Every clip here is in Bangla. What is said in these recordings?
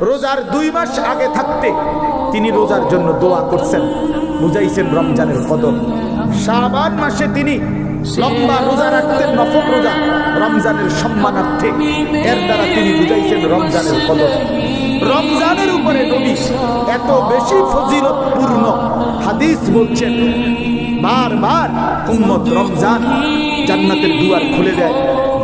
রোজার 2 মাস আগে থাকতে তিনি রোজার জন্য দোয়া করছেন, বুঝাইছেন রমজানের কদর। শাবান মাসে তিনি লম্বা রোজা রাখতেন, নফল রোজা, রমজানের সম্মানার্থে। এর দ্বারা তিনি বুঝাইছেন রমজানের কদর। রমজানের উপরে নবী এত বেশি ফজিলতপূর্ণ হাদিস বলছেন, বারবার উম্মত রমজান জান্নাতের দুয়ার খুলে দেয়,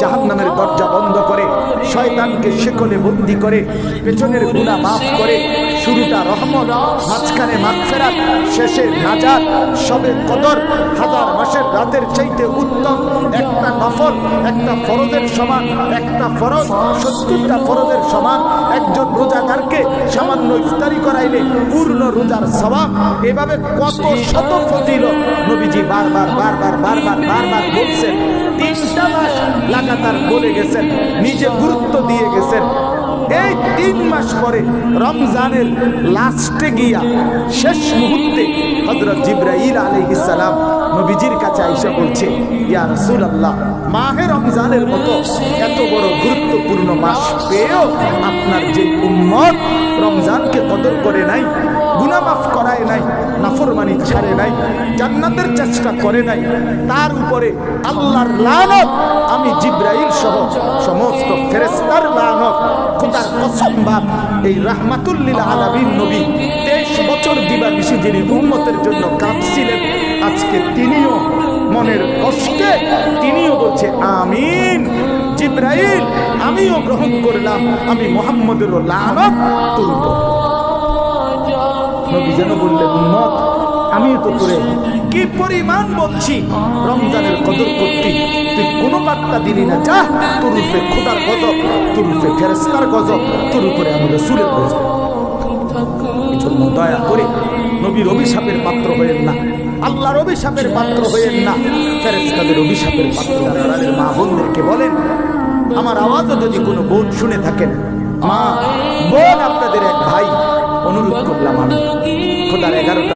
জাহান্নামের দরজা বন্ধ করে, শয়তানকে শিকলে বন্দী করে, পেছনের গুনাহ মাফ করে। শুরুটা রহমত, মাঝখানে মাগফিরাত, শেষে নাজাত। সবে কদর 1000 মাসের রাতের চাইতে উত্তম। একটা নফল একটা ফরজের সমান, একটা ফরজ 70টা ফরজের সমান। একজন রোজাদারকে সামান্য ইফতারি করাইলে পূর্ণ রোজার সওয়াব। এভাবে কত শত ফজিলত নবীজি বারবার বারবার বারবার বারবার বলছেন। 3টা মাস লাগাতার বলে গেছেন, নিজে গুরুত্ব দিয়ে গেছেন। এই 3 মাস পরে রমজানের লাস্টে গিয়া শেষ মুহূর্তে হযরত জিবরাইল আলাইহিস সালাম নবীজির কাছে আইসা বলছে, ইয়া রাসূলুল্লাহ, মাহে রমজানের মতো এত বড় গুরুত্বপূর্ণ মাস পেয়েও আপনার যে উম্মত রমজানকে কদর করে নাই, গুনাহ মাফ করায় নাই, নাফরমানি ছাড়ে নাই, জান্নাতের চেষ্টা করে নাই, তার উপরে আল্লাহর লানত, আমি জিবরাইল সহ সমস্ত ফেরেশতার লানত। খোদার কসম বাপ, এই রাহমাতুল লিল আলামিন নবী 23 বছর দিবানিশি যিনি উম্মতের জন্য কাঁদছিলেন, আজকে তিনিও মনের কষ্টে তিনিও বলছে আমিন। জিবরাইল, আমিও গ্রহণ করলাম, আমি মুহাম্মদের লানত তুলব। নবী যেন বললেন, উম্মত আমিও তো তোরে কি পরিমাণ বলছি রমজানের কদর করতে, তুই কোনো বার্তা দিলি না। যা, তোর উপরে খোদার গজব, তোর উপরে ফেরেশতার গজব, তোর উপরে আমি রাসূলের গজব। এজন্য দয়া করে নবীর অভিশাপের পাত্র হয়েন না, আল্লাহর অভিশাপের পাত্র হয়েন না, ফেরেশতাদের অভিশাপের পাত্র। মা বোনদেরকে বলেন, আমার আওয়াজও যদি কোনো বোন শুনে থাকেন, মা বোন আপনাদের এক ভাই, অনুরোধ করলাম আমি খোদার 11টা